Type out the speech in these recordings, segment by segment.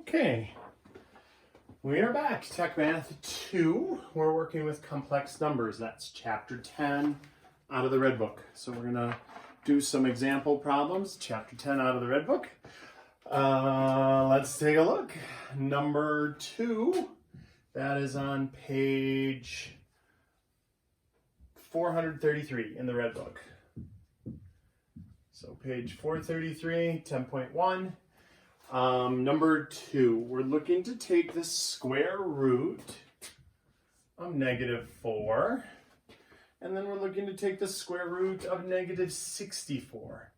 Okay, we are back to Tech Math 2. We're working with complex numbers. That's chapter 10 out of the Red Book. So we're going to do some example problems, chapter 10 out of the Red Book. Let's take a look. Number 2, that is on page 433 in the Red Book. So page 433, 10.1. Number 2, we're looking to take the square root of -4, and then we're looking to take the square root of -64.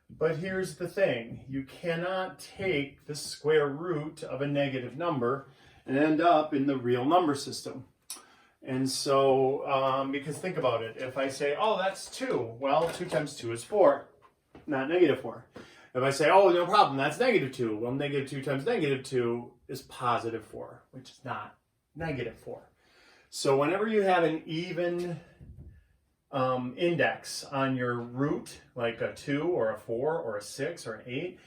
But here's the thing, you cannot take the square root of a negative number and end up in the real number system. And so, because think about it, if I say, oh, that's 2, well, 2 times 2 is 4, not -4. If I say, oh, no problem, that's -2. Well, -2 times -2 is +4, which is not -4. So whenever you have an even index on your root, like a 2 or a 4 or a 6 or an 8,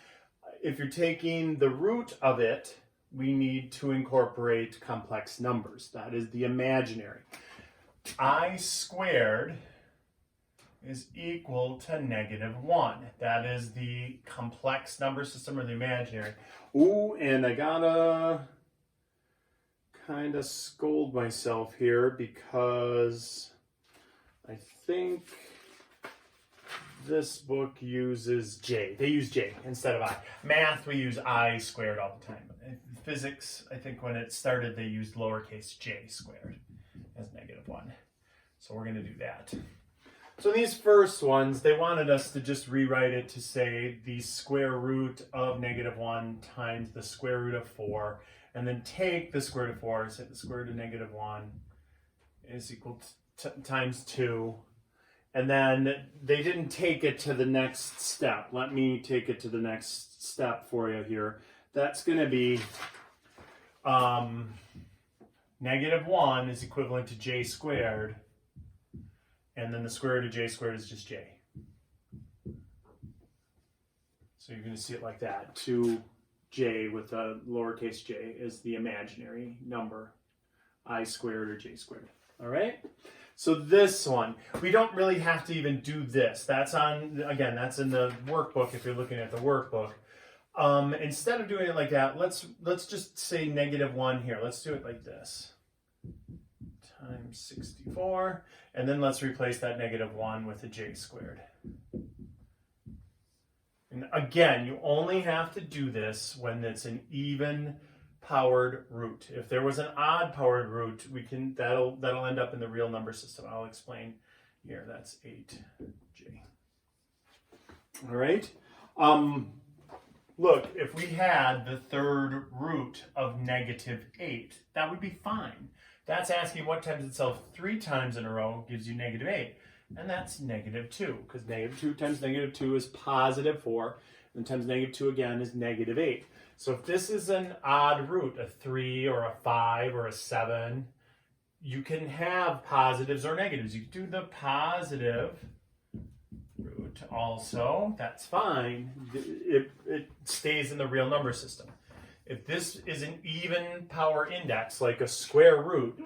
if you're taking the root of it, we need to incorporate complex numbers. That is the imaginary. I squared is equal to -1. That is the complex number system or the imaginary. Ooh, and I gotta kind of scold myself here because I think this book uses J. They use J instead of I. Math, we use I squared all the time. Physics, I think when it started, they used lowercase j squared as -1. So we're going to do that. So these first ones, they wanted us to just rewrite it to say the square root of -1 times the square root of 4, and then take the square root of 4, say the square root of -1 is equal to times 2, and then they didn't take it to the next step. Let me take it to the next step for you here. That's going to be -1 is equivalent to j squared, and then the square root of j squared is just j. So you're going to see it like that. 2j with a lowercase j is the imaginary number, I squared or j squared. All right? So this one, we don't really have to even do this. That's on, again, that's in the workbook if you're looking at the workbook. Instead of doing it like that, let's just say -1 here. Let's do it like this. Times 64, and then let's replace that -1 with a j squared. And again, you only have to do this when it's an even powered root. If there was an odd powered root, that'll end up in the real number system. I'll explain here. That's 8j. All right. Look, if we had the third root of -8, that would be fine. That's asking what times itself 3 times in a row gives you -8. And that's -2, because -2 times -2 is +4, and times -2 again is -8. So if this is an odd root, a 3 or a 5 or a 7, you can have positives or negatives. You can do the positive root also, that's fine. It stays in the real number system. If this is an even power index, like a square root,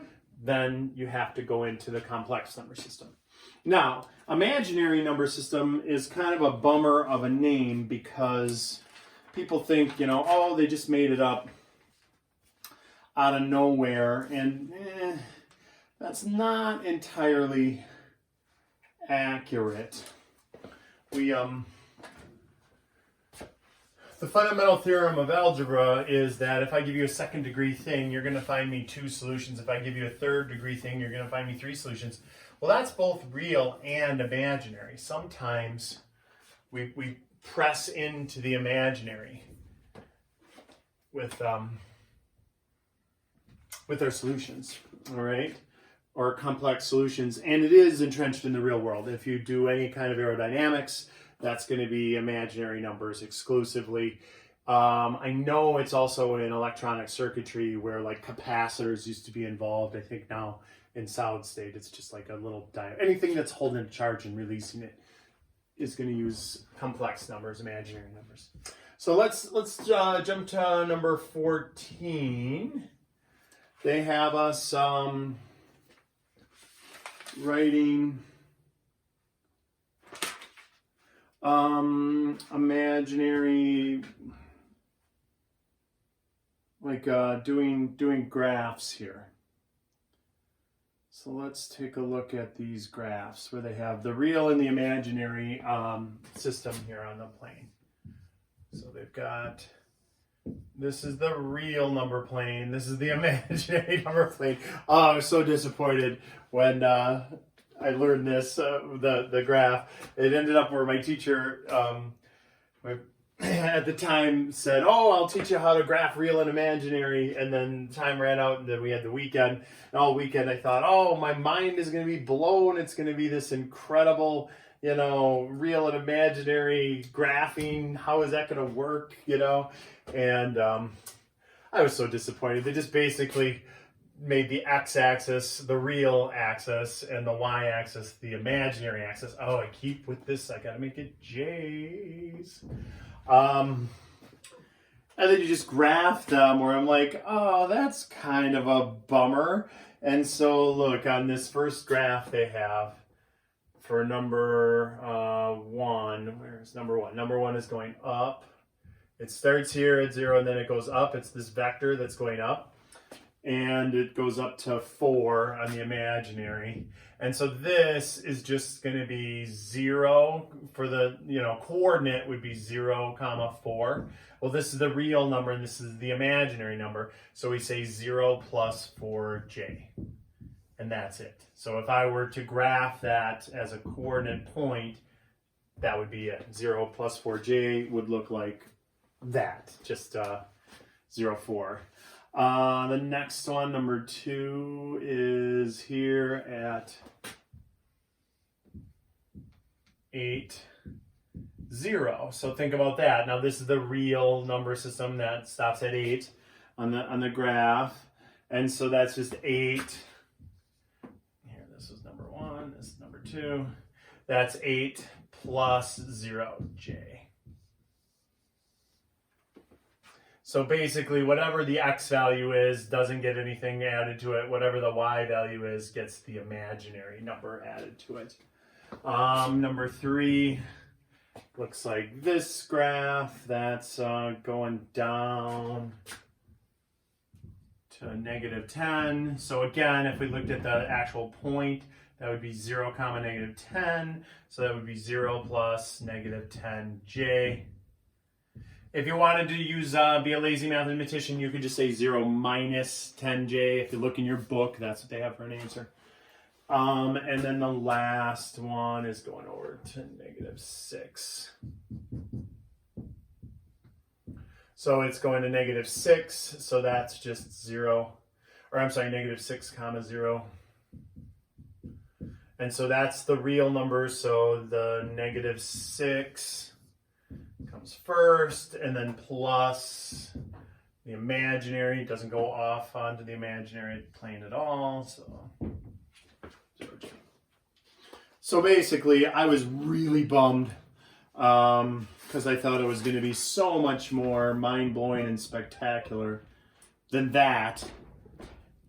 then you have to go into the complex number system. Now, imaginary number system is kind of a bummer of a name because people think, oh, they just made it up out of nowhere, and that's not entirely accurate. The fundamental theorem of algebra is that if I give you a second degree thing, you're going to find me 2 solutions. If I give you a third degree thing, you're going to find me 3 solutions. Well, that's both real and imaginary. Sometimes we press into the imaginary with our solutions, all right? Or complex solutions, and it is entrenched in the real world. If you do any kind of aerodynamics, that's going to be imaginary numbers exclusively. I know it's also in electronic circuitry where like capacitors used to be involved. I think now in solid state, it's just like a little diode. Anything that's holding a charge and releasing it is going to use complex numbers, imaginary numbers. So let's jump to number 14. They have us writing imaginary, like doing graphs here. So let's take a look at these graphs where they have the real and the imaginary system here on the plane. So they've got, this is the real number plane, this is the imaginary number plane. Oh, I was so disappointed when I learned this, the graph. It ended up where my teacher at the time said, oh, I'll teach you how to graph real and imaginary, and then time ran out and then we had the weekend, and all weekend I thought, oh, my mind is going to be blown, it's going to be this incredible, you know, real and imaginary graphing, how is that going to work, you know? And I was so disappointed. They just basically made the x-axis the real axis and the y-axis the imaginary axis. Oh, I keep with this, I gotta make it J's. And then you just graph them where I'm like, oh, that's kind of a bummer. And so look, on this first graph they have for number 1, where's number 1? Number 1 is going up. It starts here at 0 and then it goes up. It's this vector that's going up. And it goes up to 4 on the imaginary. And so this is just going to be 0 for the, you know, coordinate would be 0, comma 4. Well, this is the real number and this is the imaginary number. So we say 0 plus 4j. And that's it. So if I were to graph that as a coordinate point, that would be it. 0 plus 4j would look like that. Just 0, 4. The next one, number 2, is here at 8, 0. So think about that. Now this is the real number system that stops at 8 on the graph, and so that's just 8. Here, this is number 1. This is number 2. That's 8 plus 0j. So basically, whatever the x value is doesn't get anything added to it. Whatever the y value is gets the imaginary number added to it. Number 3 looks like this graph. That's going down to -10. So again, if we looked at the actual point, that would be 0, comma -10. So that would be 0 plus -10j. If you wanted to use be a lazy mathematician, you could just say 0 minus 10j. If you look in your book, that's what they have for an answer. And then the last one is going over to -6. So it's going to -6, so that's just 0. Or I'm sorry, -6, comma 0. And so that's the real number, so the -6 comes first, and then plus the imaginary. It doesn't go off onto the imaginary plane at all. So basically, I was really bummed because I thought it was going to be so much more mind-blowing and spectacular than that.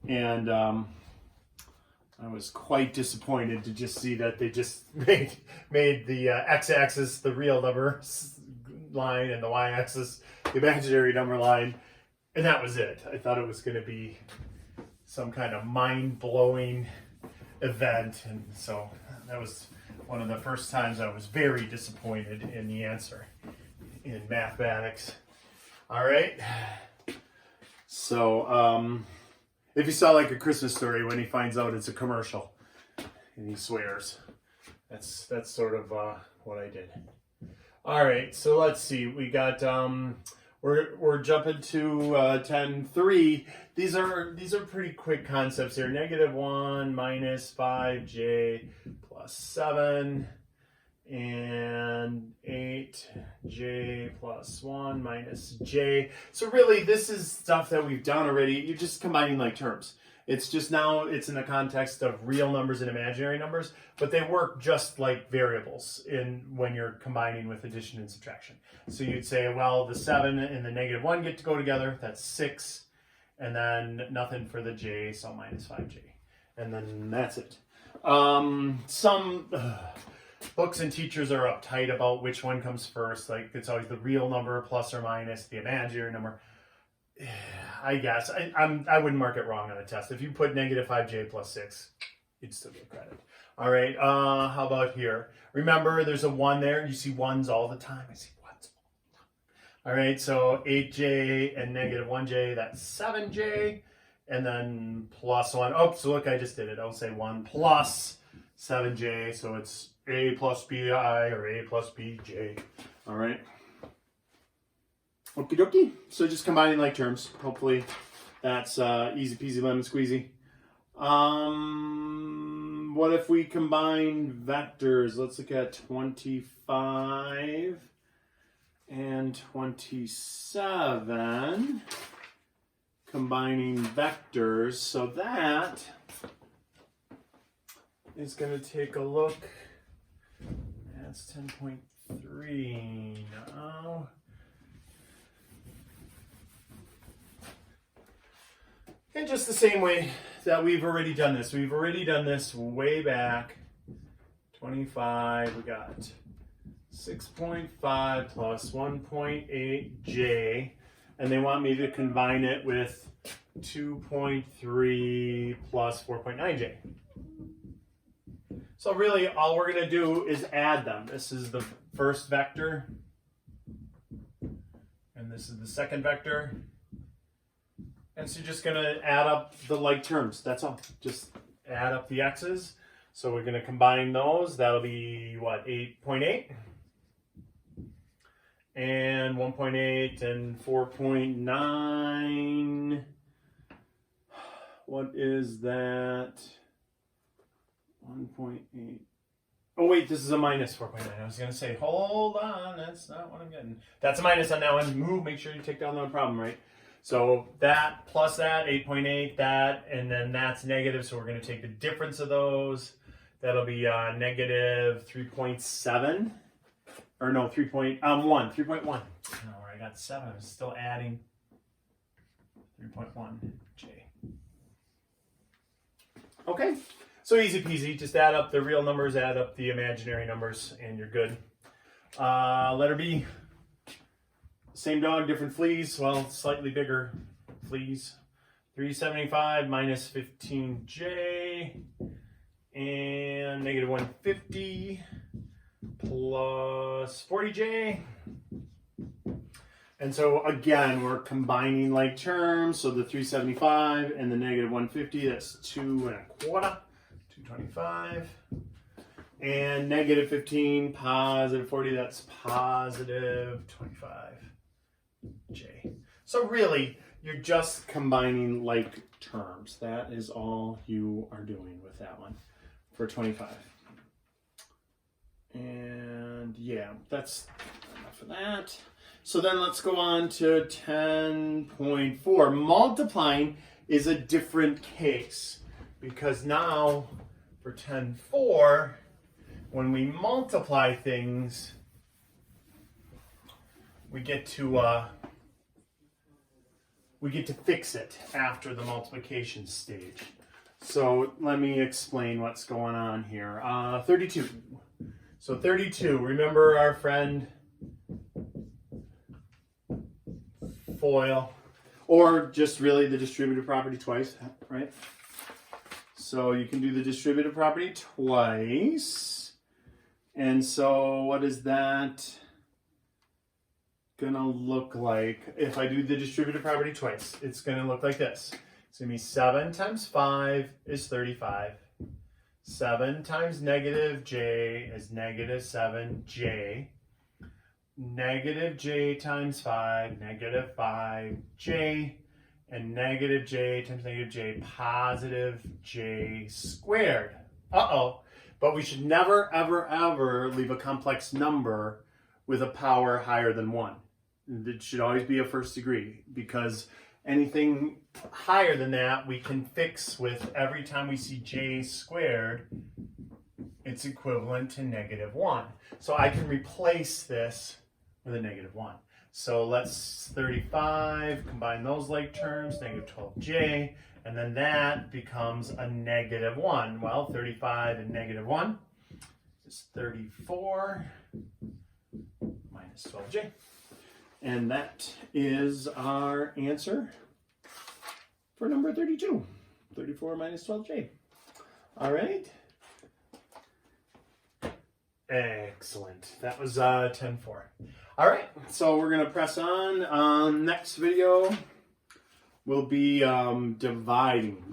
And I was quite disappointed to just see that they just made the x-axis the real number line and the y-axis the imaginary number line, and that was it. I thought it was going to be some kind of mind-blowing event, and so that was one of the first times I was very disappointed in the answer in mathematics. All right, so if you saw like A Christmas Story when he finds out it's a commercial and he swears, that's sort of what I did. All right, so let's see. We got we're jumping to 10.3. These are pretty quick concepts here. -1 minus 5j plus 7 and 8j plus 1 minus j. So really, this is stuff that we've done already. You're just combining like terms. It's just now it's in the context of real numbers and imaginary numbers, but they work just like variables in when you're combining with addition and subtraction. So you'd say, well, the 7 and the -1 get to go together. That's 6. And then nothing for the j, so minus 5j. And then that's it. Some books and teachers are uptight about which one comes first. Like it's always the real number plus or minus the imaginary number. I guess I wouldn't mark it wrong on a test. If you put -5j plus 6, you'd still get credit. All right. How about here? Remember, there's a 1 there. You see 1s all the time. I see 1s all the time. All right. So 8j and -1j. That's 7j. And then plus 1. Oh, so look, I just did it. I'll say 1 plus 7j. So it's a plus bi or a plus bj. All right. Okie dokie. So just combining like terms. Hopefully that's easy peasy lemon squeezy. What if we combine vectors? Let's look at 25 and 27. Combining vectors. So that is going to take a look. That's 10.3 now. And just the same way that we've already done this. We've already done this way back. 25, we got 6.5 plus 1.8j. And they want me to combine it with 2.3 plus 4.9j. So really all we're going to do is add them. This is the first vector. And this is the second vector. And so you're just going to add up the like terms. That's all. Just add up the x's. So we're going to combine those. That'll be, what, 8.8? And 1.8 and 4.9. What is that? 1.8. Oh, wait, this is a minus 4.9. I was going to say, hold on. That's not what I'm getting. That's a minus on that one. Move. Make sure you take down the problem, right? So that plus that, 8.8, that, and then that's negative. So we're going to take the difference of those. That'll be negative 3.7. Or no, 3.1. No, I got 7. I was still adding 3.1j. Okay, so easy peasy. Just add up the real numbers, add up the imaginary numbers, and you're good. Letter B. Same dog, different fleas. Well, slightly bigger fleas. 375 minus 15j and negative 150 plus 40j. And so again, we're combining like terms. So the 375 and the negative 150, that's 2 1/4, 225. And negative 15, positive 40, that's positive 25j. So really, you're just combining like terms. That is all you are doing with that one for 25. And yeah, that's enough of that. So then let's go on to 10.4. Multiplying is a different case because now for 10.4, when we multiply things, we get to fix it after the multiplication stage. So let me explain what's going on here. 32. So 32, remember our friend FOIL, or just really the distributive property twice, right? So you can do the distributive property twice. And so what is that gonna look like? If I do the distributive property twice, it's gonna look like this. It's gonna be 7 times 5 is 35. 7 times negative j is negative 7j. Negative j times 5, negative 5j. And negative j times negative j, positive j squared. Uh-oh. But we should never, ever, ever leave a complex number with a power higher than 1. It should always be a first degree because Anything higher than that, we can fix with every time we see j squared, it's equivalent to -1. So I can replace this with a -1. So let's 35, combine those like terms, -12j, and then that becomes a -1. Well, 35 and -1 is 34 minus 12j. And that is our answer for number 32. 34 minus 12j. All right. Excellent. That was 10-4. All right, so we're going to press on. Next video will be dividing.